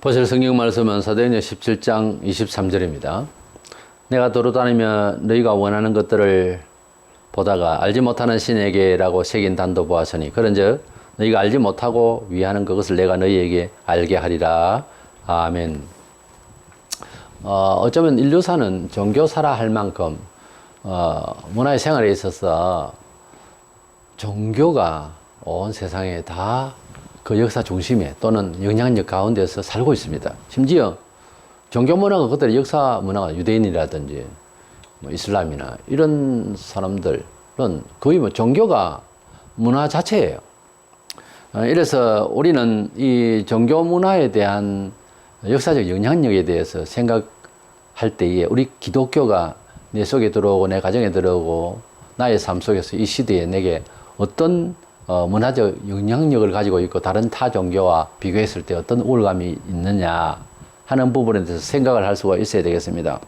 보실 성경 말씀은 사도행전 17장 23절입니다. 내가 도로다니며 너희가 원하는 것들을 보다가 알지 못하는 신에게라고 새긴 단도 보았으니 그런즉 너희가 알지 못하고 위하는 그것을 내가 너희에게 알게 하리라. 아멘. 어쩌면 인류사는 종교사라 할 만큼 문화의 생활에 있어서 종교가 온 세상에 다 그 역사 중심에 또는 영향력 가운데서 살고 있습니다. 심지어 종교 문화가 그들의 역사 문화가 유대인이라든지 뭐 이슬람이나 이런 사람들은 거의 뭐 종교가 문화 자체예요. 이래서 우리는 이 종교 문화에 대한 역사적 영향력에 대해서 생각할 때에 우리 기독교가 내 속에 들어오고 내 가정에 들어오고 나의 삶 속에서 이 시대에 내게 어떤 문화적 영향력을 가지고 있고 다른 타 종교와 비교했을 때 어떤 우월감이 있느냐 하는 부분에 대해서 생각을 할 수가 있어야 되겠습니다.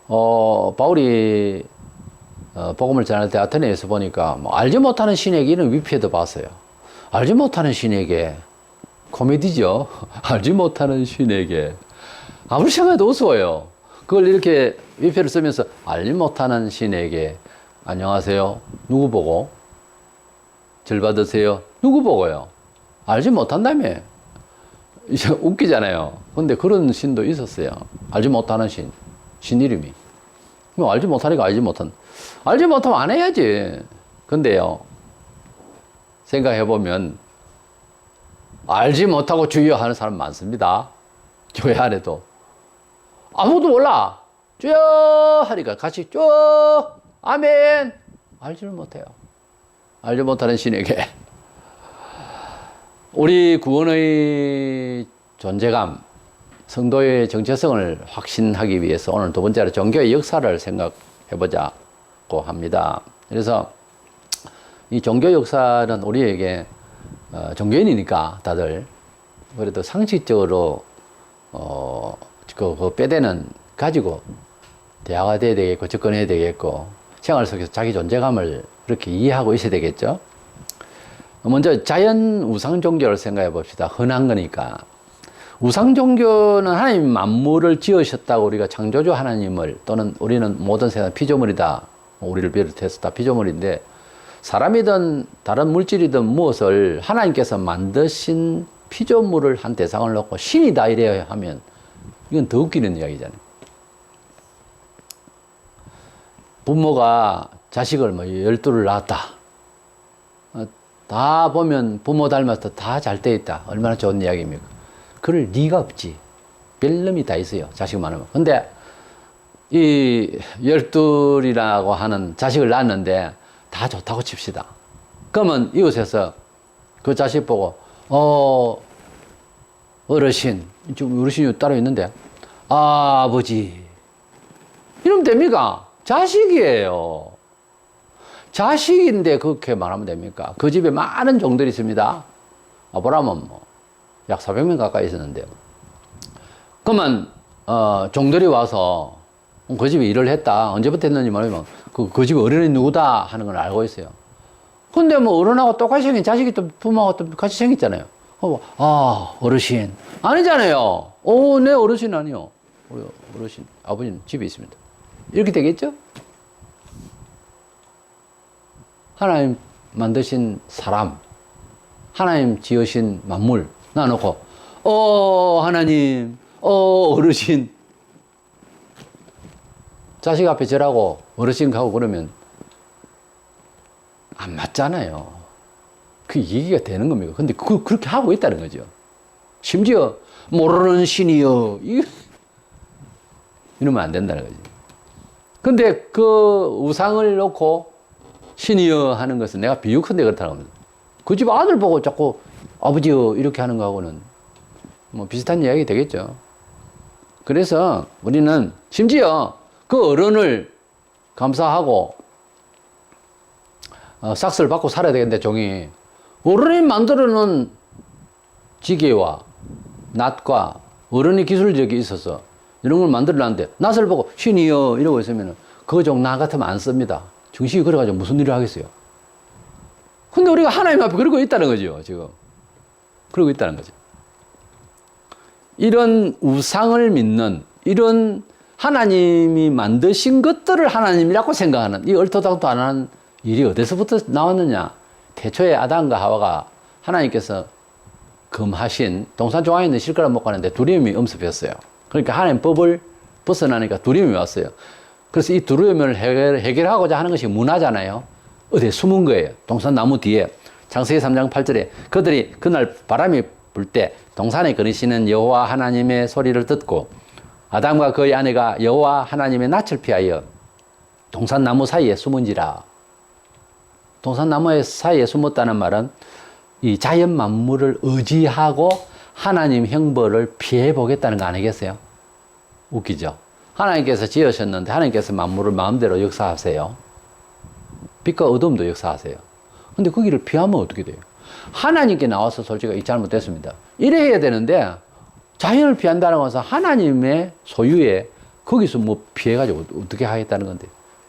바울이 복음을 전할 때 아테네에서 보니까 뭐 알지 못하는 신에게 이런 위패도 봤어요. 알지 못하는 신에게 코미디죠. 알지 못하는 신에게 아무리 생각해도 우스워요. 그걸 이렇게 위패를 쓰면서 알지 못하는 신에게 안녕하세요. 누구 보고? 절 받으세요. 누구 보고요? 알지 못한다며. 이제 웃기잖아요. 근데 그런 신도 있었어요. 알지 못하는 신. 신 이름이. 뭐 알지 못하니까 알지 못한. 알지 못하면 안 해야지. 근데요. 생각해보면 알지 못하고 주여 하는 사람 많습니다. 교회 안에도. 아무도 몰라. 주여 하니까 같이 쭉 아멘. 알지를 못해요. 알지 못하는 신에게. 우리 구원의 존재감, 성도의 정체성을 확신하기 위해서 오늘 두 번째로 종교의 역사를 생각해보자고 합니다. 그래서 이 종교 역사는 우리에게 종교인이니까 다들 그래도 상식적으로 그 뼈대는 가지고 대화가 돼야 되겠고 접근해야 되겠고 생활 속에서 자기 존재감을 그렇게 이해하고 있어야 되겠죠. 먼저 자연 우상 종교를 생각해 봅시다. 흔한 거니까. 우상 종교는 하나님 만물을 지으셨다고 우리가 창조주 하나님을 또는 우리는 모든 세상 피조물이다. 우리를 비롯해서 다 피조물인데 사람이든 다른 물질이든 무엇을 하나님께서 만드신 피조물을 한 대상을 놓고 신이다 이래야 하면 이건 더 웃기는 이야기잖아요. 부모가 자식을 뭐 12를 낳았다. 다 보면 부모 닮아서 다 잘 돼 있다. 얼마나 좋은 이야기입니까? 그럴 리가 없지. 별 놈이 다 있어요. 자식 많으면. 근데 이 12이라고 하는 자식을 낳았는데 다 좋다고 칩시다. 그러면 이웃에서 그 자식 보고 어르신, 좀 어르신이 따로 있는데 아버지 이러면 됩니까? 자식이에요. 자식인데 그렇게 말하면 됩니까? 그 집에 많은 종들이 있습니다. 보라면 뭐 약 400명 가까이 있었는데요. 그러면 종들이 와서 그 집에 일을 했다. 언제부터 했는지 모르면 그 집 어른이 누구다 하는 걸 알고 있어요. 근데 뭐 어른하고 똑같이 생긴 자식이 또 부모하고 또 같이 생겼잖아요. 어르신 아니잖아요. 내 어르신 아니요. 우리 어르신 아버님 집에 있습니다. 이렇게 되겠죠? 하나님 만드신 사람, 하나님 지으신 만물 놔놓고 하나님, 어르신 자식 앞에 절하고 어르신 가고 그러면 안 맞잖아요. 그 얘기가 되는 겁니까? 근데 그렇게 하고 있다는 거죠. 심지어 모르는 신이여 이러면 안 된다는 거지. 근데 그 우상을 놓고 신이여 하는 것은 내가 비유컨대 그렇다는 겁니다. 그 집 아들 보고 자꾸 아버지여 이렇게 하는 거하고는 뭐 비슷한 이야기 되겠죠. 그래서 우리는 심지어 그 어른을 감사하고 싹스를 받고 살아야 되겠는데 종이 어른이 만들어 놓은 지게와 낫과 어른이 기술력이 있어서 이런 걸 만들어 놨는데 낫을 보고 신이여 이러고 있으면 그 종 나 같으면 안 씁니다. 정신이 그래가지고 무슨 일을 하겠어요. 근데 우리가 하나님 앞에 그러고 있다는 거죠, 지금. 그러고 있다는 거죠. 이런 우상을 믿는 이런 하나님이 만드신 것들을 하나님이라고 생각하는 이 얼토당토 안 하는 일이 어디서부터 나왔느냐? 태초에 아담과 하와가 하나님께서 금하신 동산 조항에 있는 실과를 먹고 하는데 두려움이 엄습했어요. 그러니까 하나님 법을 벗어나니까 두려움이 왔어요. 그래서 이 두려움을 해결하고자 하는 것이 문화잖아요. 어디에 숨은 거예요. 동산 나무 뒤에. 창세기 3장 8절에 그들이 그날 바람이 불 때 동산에 거니시는 여호와 하나님의 소리를 듣고 아담과 그의 아내가 여호와 하나님의 낯을 피하여 동산 나무 사이에 숨은지라. 동산 나무 사이에 숨었다는 말은 이 자연 만물을 의지하고 하나님 형벌을 피해 보겠다는 거 아니겠어요? 웃기죠? 하나님께서 지으셨는데 하나님께서 만물을 마음대로 역사하세요. 빛과 어둠도 역사하세요. 근데 그 길을 피하면 어떻게 돼요? 하나님께 나와서 솔직히 잘못됐습니다. 이래 해야 되는데 자연을 피한다는 것은 하나님의 소유에 거기서 뭐 피해가지고 어떻게 하겠다는 건데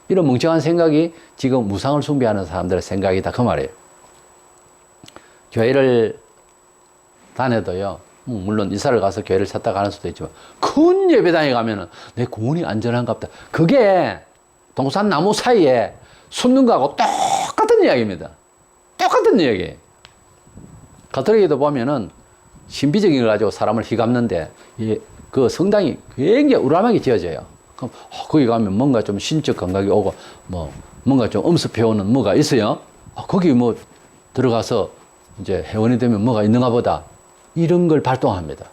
이런 멍청한 생각이 지금 우상을 숭배하는 사람들의 생각이다 그 말이에요. 교회를 다녀도요. 물론 이사를 가서 교회를 찾다 가는 수도 있지만 큰 예배당에 가면은 내 구원이 안전한갑다. 그게 동산 나무 사이에 숨는 거하고 똑같은 이야기입니다. 똑같은 이야기예요. 가톨릭에도 보면은 신비적인 걸 가지고 사람을 휘감는데 그 성당이 굉장히 우람하게 지어져요. 그럼 거기 가면 뭔가 좀 신적 감각이 오고 뭐 뭔가 좀 엄습해오는 뭐가 있어요. 거기 뭐 들어가서 이제 회원이 되면 뭐가 있는가 보다. 이런 걸 발동합니다.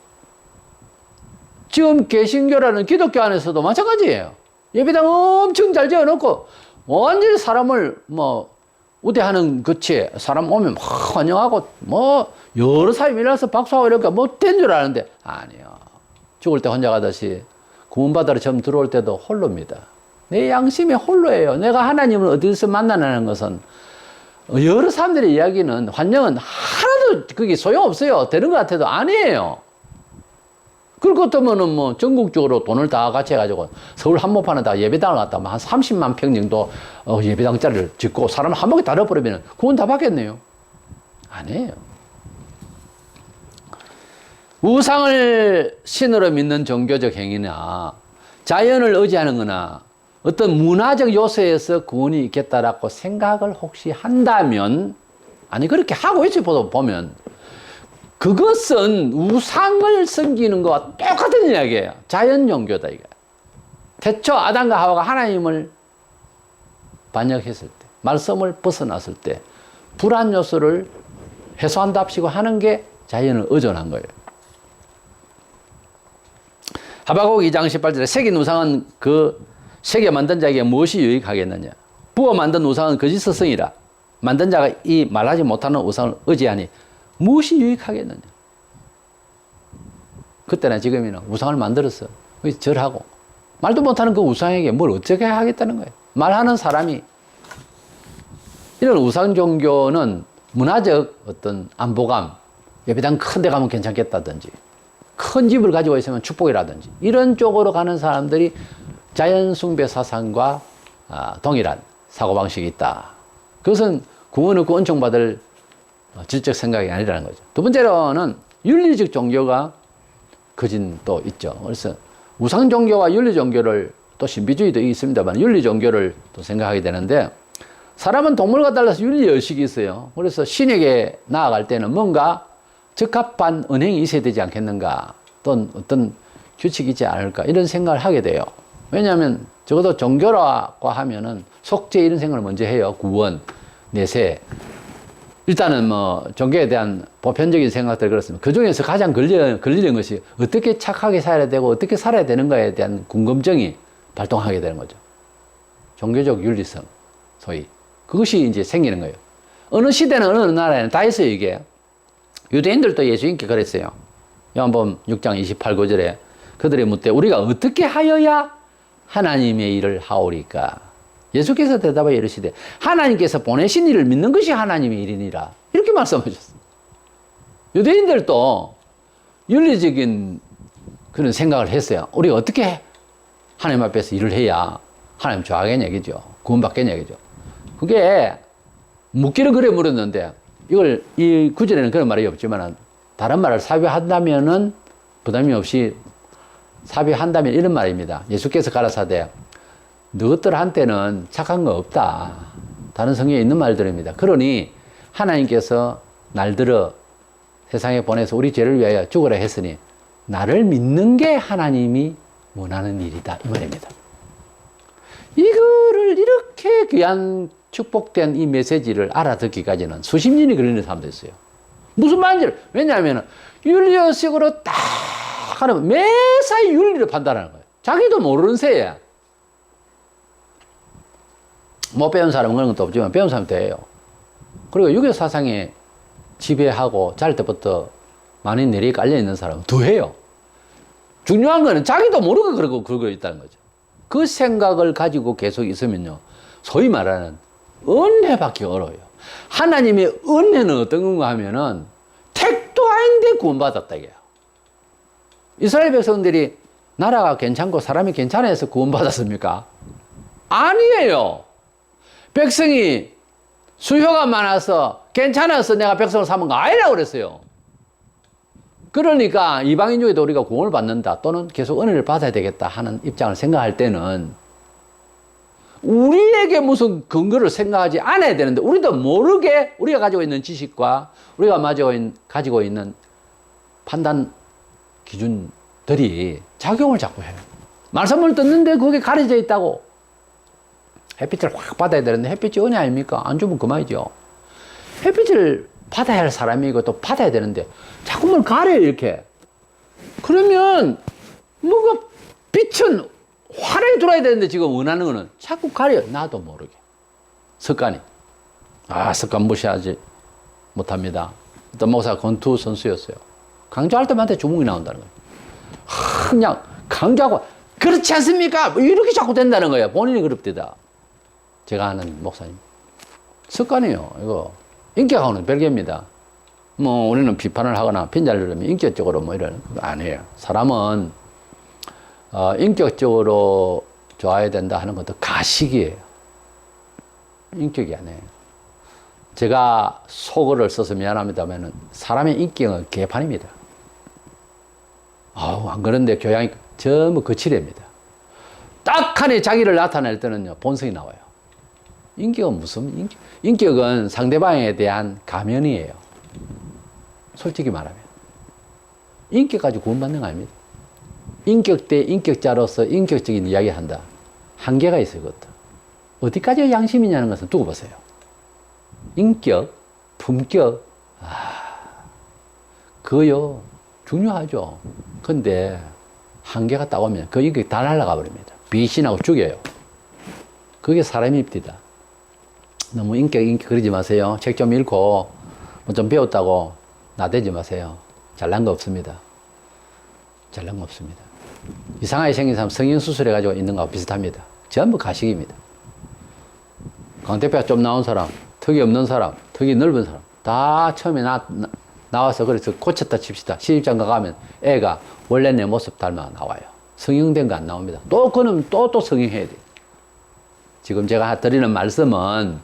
지금 개신교라는 기독교 안에서도 마찬가지예요. 예배당 엄청 잘 지어놓고 완전히 사람을 뭐 우대하는 그치 사람 오면 막 환영하고 뭐 여러 사람이 일어나서 박수하고 이러니까 뭐 된 줄 아는데 아니요. 죽을 때 혼자 가듯이 구원받으러 처음 들어올 때도 홀로입니다. 내 양심이 홀로예요. 내가 하나님을 어디서 만나는 것은 여러 사람들의 이야기는 환영은 하나도 그게 소용없어요. 되는 것 같아도 아니에요. 그럴 것 같으면은 뭐 전국적으로 돈을 다 같이 해가지고 서울 한복판에 다 예배당을 갖다 한 30만 평 정도 예배당짜리를 짓고 사람 한 목에 다 넣어버리면 구원 다 받겠네요. 아니에요. 우상을 신으로 믿는 종교적 행위나 자연을 의지하는 거나 어떤 문화적 요소에서 구원이 있겠다라고 생각을 혹시 한다면 아니 그렇게 하고 있지 보면 그것은 우상을 섬기는 것과 똑같은 이야기예요. 자연 종교다 이거. 태초 아담과 하와가 하나님을 반역했을 때 말씀을 벗어났을 때 불안 요소를 해소한답시고 하는 게 자연을 의존한 거예요. 하박국 2장 18절에 새긴 우상은 그 새겨 만든 자에게 무엇이 유익하겠느냐. 부어 만든 우상은 거짓 스승이라. 만든 자가 이 말하지 못하는 우상을 의지하니 무엇이 유익하겠느냐. 그때나 지금이나 우상을 만들었어. 절하고 말도 못하는 그 우상에게 뭘 어떻게 하겠다는 거예요. 말하는 사람이 이런 우상 종교는 문화적 어떤 안보감, 예배당 큰 데 가면 괜찮겠다든지 큰 집을 가지고 있으면 축복이라든지 이런 쪽으로 가는 사람들이 자연 숭배 사상과 동일한 사고방식이 있다. 그것은 구원 얻고 은총받을 질적 생각이 아니라는 거죠. 두 번째로는 윤리적 종교가 거진 또 있죠. 그래서 우상 종교와 윤리 종교를 또 신비주의도 있습니다만 윤리 종교를 또 생각하게 되는데 사람은 동물과 달라서 윤리 의식이 있어요. 그래서 신에게 나아갈 때는 뭔가 적합한 언행이 있어야 되지 않겠는가 또는 어떤 규칙이 있지 않을까 이런 생각을 하게 돼요. 왜냐하면 적어도 종교라고 하면은 속죄 이런 생각을 먼저 해요. 구원, 내세. 일단은 뭐 종교에 대한 보편적인 생각들 그렇습니다. 그 중에서 가장 걸리는 것이 어떻게 착하게 살아야 되고 어떻게 살아야 되는가에 대한 궁금증이 발동하게 되는 거죠. 종교적 윤리성, 소위. 그것이 이제 생기는 거예요. 어느 시대는 어느 나라에는 다 있어요, 이게. 유대인들도 예수님께 그랬어요. 요한복음 6장 28, 9절에 그들이 묻되 우리가 어떻게 하여야 하나님의 일을 하오리까? 예수께서 대답하여 이르시되 하나님께서 보내신 일을 믿는 것이 하나님의 일이니라. 이렇게 말씀하셨습니다. 유대인들도 윤리적인 그런 생각을 했어요. 우리가 어떻게 하나님 앞에서 일을 해야 하나님 좋아하겠냐 이거죠. 구원받겠냐 이거죠. 그게 묻기를 그래 물었는데 이걸 이 구절에는 그런 말이 없지만 다른 말을 삽입한다면은 부담이 없이 삽입한다면 이런 말입니다. 예수께서 가라사대 너희들한테는 착한 거 없다. 다른 성경에 있는 말들입니다. 그러니 하나님께서 날들어 세상에 보내서 우리 죄를 위하여 죽으라 했으니 나를 믿는 게 하나님이 원하는 일이다. 이 말입니다. 이거를 이렇게 귀한 축복된 이 메시지를 알아듣기까지는 수십 년이 걸리는 사람도 있어요. 무슨 말인지를. 왜냐하면 윤리의식으로 딱 하면 매사에 윤리를 판단하는 거예요. 자기도 모르는 새야. 못 배운 사람은 그런 것도 없지만 배운 사람은 돼요. 그리고 유교 사상에 지배하고 잘 때부터 많이 내리에 깔려 있는 사람은 더 해요. 중요한 거는 자기도 모르고 그러고 있다는 거죠. 그 생각을 가지고 계속 있으면요, 소위 말하는 은혜받기 어려워요. 하나님의 은혜는 어떤 건가 하면은 택도 아닌데 구원받았다 이게요. 이스라엘 백성들이 나라가 괜찮고 사람이 괜찮아서 구원받았습니까? 아니에요. 백성이 수효가 많아서 괜찮아서 내가 백성을 삼은 거 아니라고 그랬어요. 그러니까 이방인 중에도 우리가 구원을 받는다 또는 계속 은혜를 받아야 되겠다 하는 입장을 생각할 때는 우리에게 무슨 근거를 생각하지 않아야 되는데 우리도 모르게 우리가 가지고 있는 지식과 우리가 가지고 있는 판단 기준들이 작용을 자꾸 해요. 말씀을 듣는데 그게 가려져 있다고. 햇빛을 확 받아야 되는데 햇빛이 은혜 아닙니까? 안 주면 그만이죠. 햇빛을 받아야 할 사람이고 또 받아야 되는데 자꾸 뭘 가려요 이렇게. 그러면 뭐가 빛은 환하게 들어야 되는데 지금 원하는 거는 자꾸 가려요. 나도 모르게. 습관이. 습관 무시하지 못합니다. 어떤 목사가 권투 선수였어요. 강조할 때마다 주먹이 나온다는 거예요. 그냥 강조하고 그렇지 않습니까? 이렇게 자꾸 된다는 거예요. 본인이 그럽디다. 제가 아는 목사님. 습관이에요. 이거 인격하고는 별개입니다. 뭐 우리는 비판을 하거나 핀자를 들으면 인격적으로 뭐 이런 거 아니에요. 사람은 인격적으로 좋아야 된다 하는 것도 가식이에요. 인격이 아니에요. 제가 속어를 써서 미안합니다만 사람의 인격은 개판입니다. 안 그런데 교양이 전부 거칠입니다. 딱하니 자기를 나타낼 때는요 본성이 나와요. 인격은 무슨 인격은 상대방에 대한 가면이에요. 솔직히 말하면 인격 가지고 구원받는 거 아닙니다. 인격 대 인격자로서 인격적인 이야기를 한다. 한계가 있어요. 그것도. 어디까지가 양심이냐는 것은 두고 보세요. 인격, 품격, 그거요 중요하죠. 근데 한계가 딱 오면 그 인격이 다 날아가 버립니다. 비신하고 죽여요. 그게 사람입니다. 너무 인격 그러지 마세요. 책 좀 읽고 뭐 좀 배웠다고 나대지 마세요. 잘난 거 없습니다. 잘난 거 없습니다. 이상하게 생긴 사람 성형수술해가지고 있는 거하고 비슷합니다. 전부 가식입니다. 광대뼈가 좀 나온 사람, 턱이 없는 사람, 턱이 넓은 사람 다 처음에 나와서 그래서 고쳤다 칩시다. 시집장가 가면 애가 원래 내 모습 닮아 나와요. 성형된 거 안 나옵니다. 또 그는 또 성형해야 돼요. 지금 제가 드리는 말씀은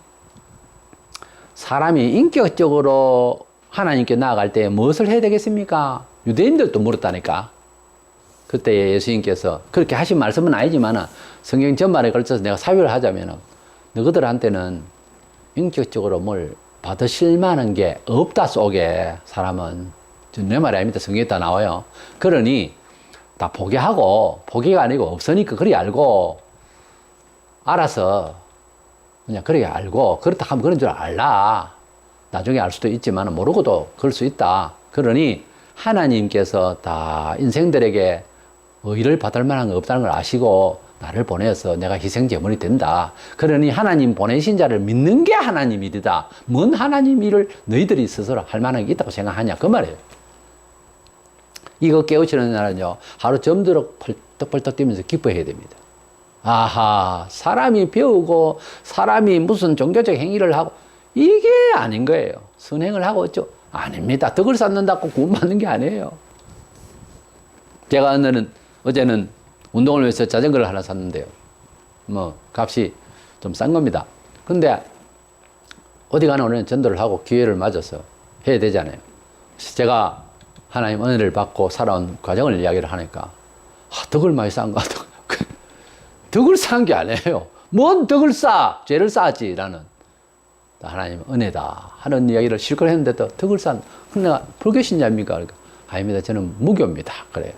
사람이 인격적으로 하나님께 나아갈 때 무엇을 해야 되겠습니까? 유대인들도 물었다니까. 그때 예수님께서 그렇게 하신 말씀은 아니지만 성경 전반에 걸쳐서 내가 사유를 하자면 너희들한테는 인격적으로 뭘 받으실 만한 게 없다 속에 사람은 내 말이 아닙니다. 성경에 다 나와요. 그러니 다 포기하고 포기가 아니고 없으니까 그리 알고 알아서 그냥 그렇게 알고 그렇다 하면 그런 줄 알라. 나중에 알 수도 있지만 모르고도 그럴 수 있다. 그러니 하나님께서 다 인생들에게 의를 받을 만한 거 없다는 걸 아시고 나를 보내서 내가 희생제물이 된다. 그러니 하나님 보내신 자를 믿는 게 하나님 일이다. 뭔 하나님 일을 너희들이 스스로 할 만한 게 있다고 생각하냐 그 말이에요. 이거 깨우치는 날은요 하루 점도록 펄떡펄떡 뛰면서 기뻐해야 됩니다. 아하, 사람이 배우고 사람이 무슨 종교적 행위를 하고 이게 아닌 거예요. 선행을 하고 어쩌 아닙니다. 덕을 쌓는다고 구원받는 게 아니에요. 제가 어제는 운동을 위해서 자전거를 하나 샀는데요. 뭐 값이 좀 싼 겁니다. 근데 어디 가나 오늘 전도를 하고 기회를 맞아서 해야 되잖아요. 제가 하나님 은혜를 받고 살아온 과정을 이야기를 하니까 덕을 많이 쌓은 것 같아. 덕을 쌓은 게 아니에요. 뭔 덕을 쌓아? 죄를 쌓았지라는 하나님 은혜다 하는 이야기를 실컷 했는데도 덕을 쌓은 내가 불교신자입니까? 그러니까 아닙니다. 저는 무교입니다. 그래요.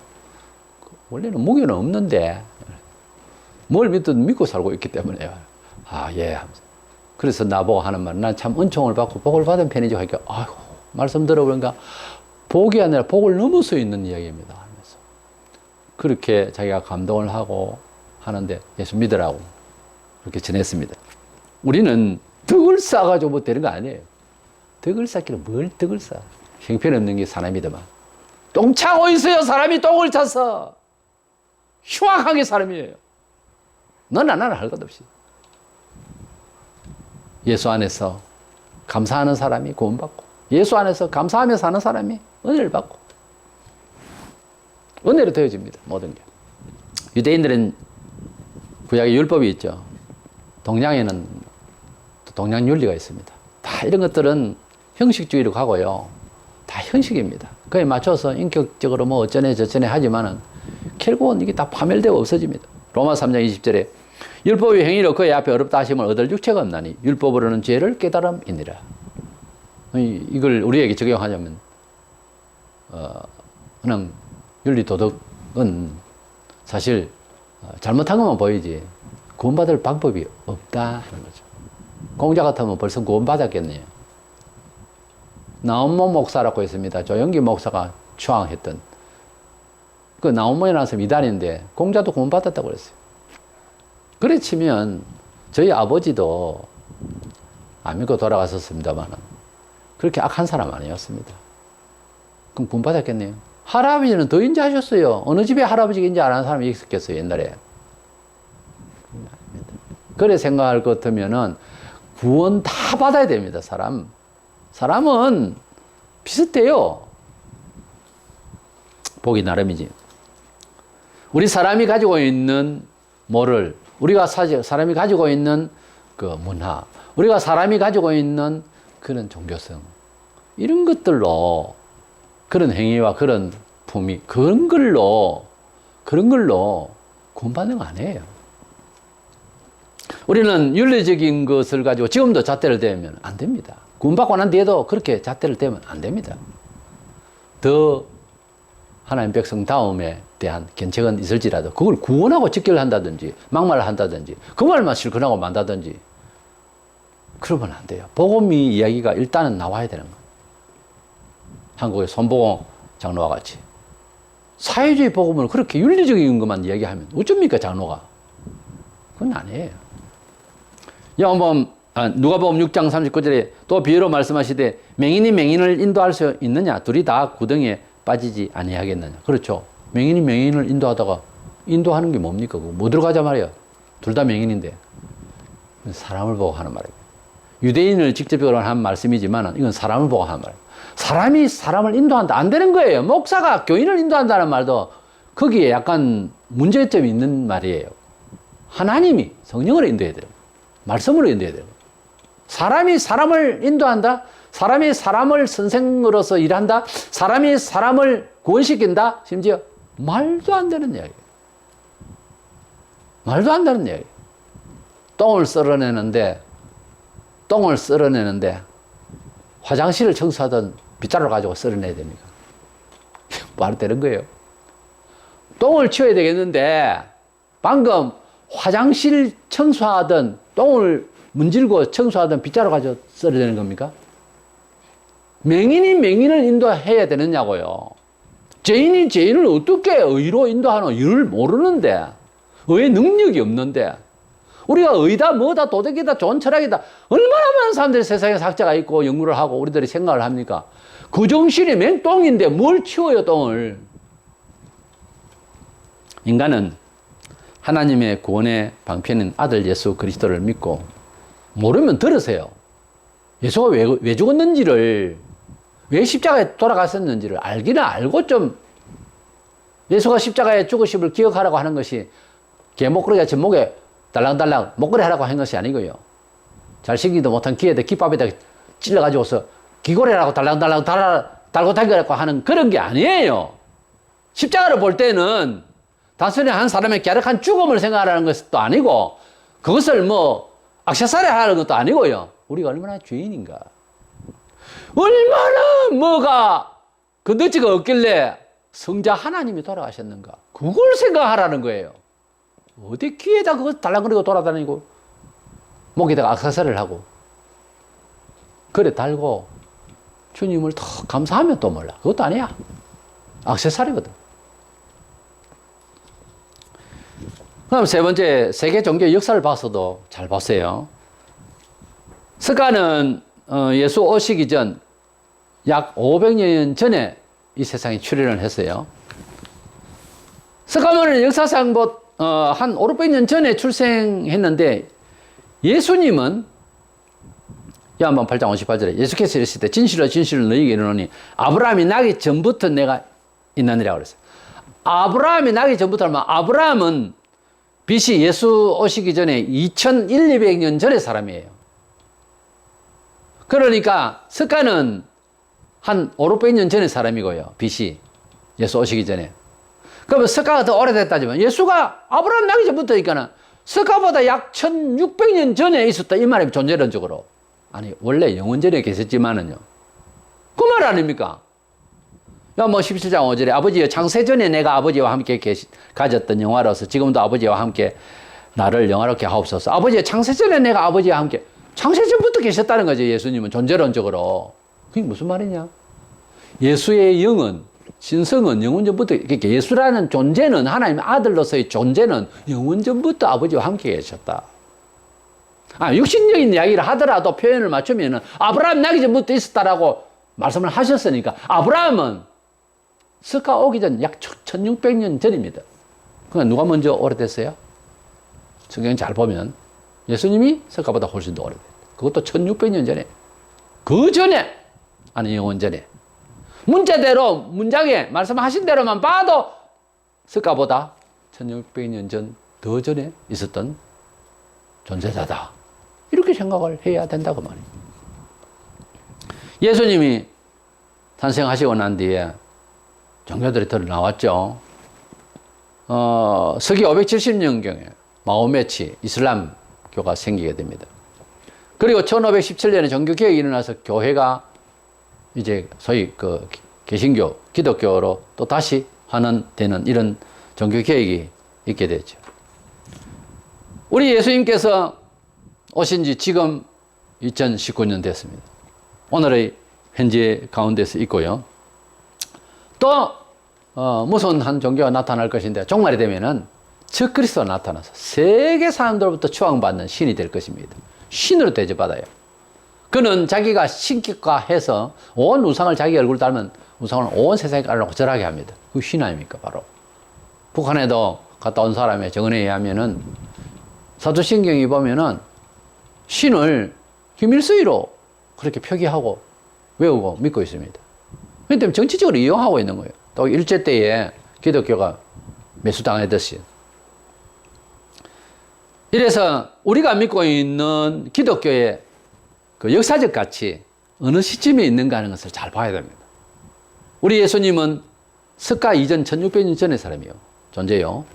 원래는 무교는 없는데 뭘 믿든 믿고 살고 있기 때문에요. 예. 그래서 나보고 하는 말, 난 참 은총을 받고 복을 받은 편이죠. 하니까 아이고 말씀 들어보니까 복이 아니라 복을 넘어서 있는 이야기입니다. 하면서 그렇게 자기가 감동을 하고 하는데 예수 믿으라고 그렇게 전했습니다. 우리는 덕을 쌓아가지고 뭐 되는 거 아니에요. 덕을 쌓기는 뭘 덕을 쌓아. 형편없는 게 사람이더만. 똥 차고 있어요. 사람이 똥을 차서. 흉악하게 사람이에요. 너나 나나 할 것 없이. 예수 안에서 감사하는 사람이 구원받고 예수 안에서 감사하며 사는 사람이 은혜를 받고 은혜로 되어집니다. 모든 게. 유대인들은 구약의 율법이 있죠. 동양에는 동양윤리가 있습니다. 다 이런 것들은 형식주의로 가고요. 다 형식입니다. 그에 맞춰서 인격적으로 뭐 어쩌네 저쩌네 하지만은 결국은 이게 다 파멸되고 없어집니다. 로마 3장 20절에 율법의 행위로 그의 앞에 어렵다 하심을 얻을 육체가 없나니 율법으로는 죄를 깨달음이니라. 이걸 우리에게 적용하자면 그냥 윤리 도덕은 사실 잘못한 것만 보이지 구원받을 방법이 없다 하는 거죠. 공자 같으면 벌써 구원받았겠네요. 나온모 목사라고 있습니다. 조영기 목사가 추앙했던 그 나온모에 나서 이단인데 공자도 구원받았다고 그랬어요. 그래 치면 저희 아버지도 안 믿고 돌아가셨습니다만 그렇게 악한 사람 아니었습니다. 그럼 구원받았겠네요. 할아버지는 더 인자하셨어요. 어느 집에 할아버지가 인자 안 하는 사람이 있었겠어요, 옛날에. 그래 생각할 것 같으면은 구원 다 받아야 됩니다, 사람은 비슷해요. 복이 나름이지. 우리 사람이 가지고 있는 모럴, 우리가 사람이 가지고 있는 그 문화, 우리가 사람이 가지고 있는 그런 종교성, 이런 것들로, 그런 행위와 그런 품위, 그런 걸로 구원받는 거 아니에요. 우리는 윤리적인 것을 가지고 지금도 잣대를 대면 안 됩니다. 구원받고 난 뒤에도 그렇게 잣대를 대면 안 됩니다. 더 하나님 백성 다음에 대한 견책은 있을지라도 그걸 구원하고 직결을 한다든지 막말을 한다든지 그 말만 실컷하고 만다든지 그러면 안 돼요. 복음이 이야기가 일단은 나와야 되는 거예요. 한국의 손보공 장로와 같이 사회주의 복음을 그렇게 윤리적인 것만 이야기하면 어쩝니까 장로가. 그건 아니에요. 누가복음 6장 39절에 또 비유로 말씀하시되 맹인이 맹인을 인도할 수 있느냐 둘이 다 구덩이에 빠지지 아니하겠느냐. 그렇죠. 맹인이 맹인을 인도하다가 인도하는 게 뭡니까? 뭐 들어가자 말이야. 둘 다 맹인인데 사람을 보고 하는 말이에요. 유대인을 직접적으로 한 말씀이지만 이건 사람을 보고 하는 말이에요. 사람이 사람을 인도한다 안 되는 거예요. 목사가 교인을 인도한다는 말도 거기에 약간 문제점이 있는 말이에요. 하나님이 성령으로 인도해야 돼요. 말씀으로 인도해야 돼요. 사람이 사람을 인도한다? 사람이 사람을 선생으로서 일한다? 사람이 사람을 구원시킨다? 심지어 말도 안 되는 이야기예요. 말도 안 되는 이야기예요. 똥을 썰어내는데 화장실을 청소하던 빗자루를 가지고 썰어내야 됩니까? 말이 되는 거예요. 똥을 치워야 되겠는데 방금 화장실 청소하던 똥을 문질고 청소하던 빗자루 가지고 썰어야 되는 겁니까? 맹인이 맹인을 인도해야 되느냐고요. 죄인이 죄인을 어떻게 의로 인도하노? 이를 모르는데 의의 능력이 없는데 우리가 의다 뭐다 도덕이다 좋은 철학이다 얼마나 많은 사람들이 세상에 학자가 있고 연구를 하고 우리들이 생각을 합니까? 그 정신이 맹똥인데 뭘 치워요 똥을. 인간은 하나님의 구원의 방편인 아들 예수 그리스도를 믿고 모르면 들으세요. 예수가 왜 죽었는지를 왜 십자가에 돌아갔었는지를 알기는 알고 좀 예수가 십자가에 죽으심을 기억하라고 하는 것이 개목걸이가 제 목에 달랑달랑 목걸이 하라고 한 것이 아니고요. 잘 신기도 못한 귀에다 깃밥에다 찔러가지고서 귀걸이라고 달랑달랑 달아 달고 당겨갖고 하는 그런 게 아니에요. 십자가를 볼 때는 단순히 한 사람의 갸륵한 죽음을 생각하는 것도 아니고 그것을 뭐 액세서리 하는 것도 아니고요. 우리가 얼마나 죄인인가. 얼마나 뭐가 그 너지가 없길래 성자 하나님이 돌아가셨는가. 그걸 생각하라는 거예요. 어디 귀에다 그거 달랑거리고 돌아다니고 목에다가 액세서리를 하고 그래 달고 주님을 더 감사하면 또 몰라. 그것도 아니야. 액세서리거든. 그럼 세 번째, 세계 종교 역사를 봐서도 잘 보세요. 스가는 예수 오시기 전 약 500년 전에 이 세상에 출현을 했어요. 스가모는 역사상 한 5, 600년 전에 출생했는데 예수님은 요한복음 8장 58절에 예수께서 이르실 때 진실로 진실로 너희에게 이르노니 아브라함이 나기 전부터 내가 있느니라고 그랬어요. 아브라함이 나기 전부터 하면 아브라함은 BC 예수 오시기 전에 2100년 전의 사람이에요. 그러니까 스가는 한 5, 600년 전의 사람이고요. BC 예수 오시기 전에. 그러면 스가가 더 오래됐다지만 예수가 아브라함 나기 전부터니까는 스가보다 약 1600년 전에 있었다 이 말이 존재론적으로. 아니 원래 영원전에 계셨지만은요. 그 말 아닙니까? 뭐 17장 5절에 아버지여 창세전에 내가 아버지와 함께 가졌던 영화로서 지금도 아버지와 함께 나를 영화롭게 하옵소서. 아버지여 창세전에 내가 아버지와 함께. 창세전부터 계셨다는 거죠. 예수님은 존재론적으로. 그게 무슨 말이냐? 예수의 영은 신성은 영원전부터 그러니까 예수라는 존재는 하나님의 아들로서의 존재는 영원전부터 아버지와 함께 계셨다. 육신적인 이야기를 하더라도 표현을 맞추면은 아브라함 나기 전부터 있었다라고 말씀을 하셨으니까 아브라함은 스가 오기 전 약 1600년 전입니다. 그러니까 누가 먼저 오래됐어요? 성경 잘 보면 예수님이 스가보다 훨씬 더 오래됐어요. 그것도 1600년 전에. 그 전에 아니 영원 전에. 문자대로 문장에 말씀하신 대로만 봐도 스가보다 1600년 전 더 전에 있었던 존재자다. 이렇게 생각을 해야 된다고 말이에요. 예수님이 탄생하시고 난 뒤에 종교들이 더 나왔죠. 서기 570년경에 마호메치 이슬람교가 생기게 됩니다. 그리고 1517년에 종교개혁이 일어나서 교회가 이제 소위 그 개신교, 기독교로 또 다시 환원되는 이런 종교개혁이 있게 되죠. 우리 예수님께서 오신 지 지금 2019년 됐습니다. 오늘의 현재 가운데서 있고요. 또 무서운 한 종교가 나타날 것인데 종말이 되면은 적그리스도가 나타나서 세계 사람들로부터 추앙받는 신이 될 것입니다. 신으로 대접받아요. 그는 자기가 신격화해서 온 우상을 자기 얼굴 닮은 우상을 온 세상에 깔아놓고 절하게 합니다. 그 신 아닙니까 바로. 북한에도 갔다 온 사람의 증언에 의하면은 사도신경에 보면은 신을 김일성으로 그렇게 표기하고 외우고 믿고 있습니다. 그렇기 때문에 정치적으로 이용하고 있는 거예요. 또 일제 때에 기독교가 매수당하듯이. 이래서 우리가 믿고 있는 기독교의 그 역사적 가치 어느 시점에 있는가 하는 것을 잘 봐야 됩니다. 우리 예수님은 스가 이전 1600년 전의 사람이요. 존재요.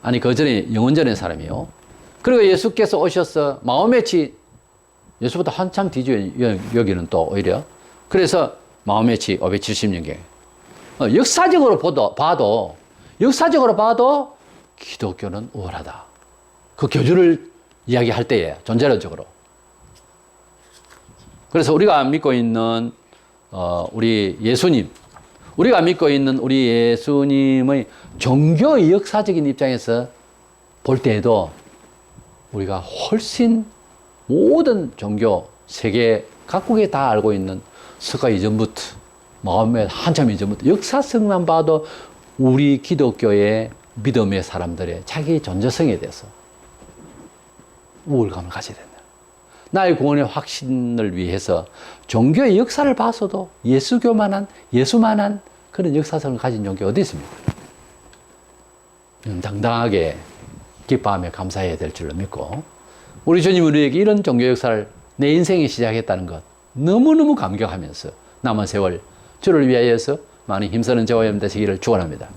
아니 그 전에 영원 전의 사람이요. 그리고 예수께서 오셔서 마호메치 예수보다 한참 뒤죠. 여기는 또 오히려. 그래서 마호메치 570년경. 역사적으로 봐도 기독교는 우월하다. 그 교주를 이야기할 때에 존재론적으로. 그래서 우리가 믿고 있는 우리 예수님, 우리가 믿고 있는 우리 예수님의 종교의 역사적인 입장에서 볼 때에도 우리가 훨씬 모든 종교, 세계 각국에 다 알고 있는 스가 이전부터, 마호메 한참 이전부터 역사성만 봐도 우리 기독교의 믿음의 사람들의 자기 존재성에 대해서 우월감을 가져야 된다. 나의 구원의 확신을 위해서 종교의 역사를 봐서도 예수만한 그런 역사성을 가진 종교 어디 있습니까? 당당하게 기뻐하며 감사해야 될 줄로 믿고 우리 주님은 우리에게 이런 종교 역사를 내 인생에 시작했다는 것 너무너무 감격하면서 남은 세월 주를 위하여서 많이 힘쓰는 저와 여러분 되시기를 축원합니다.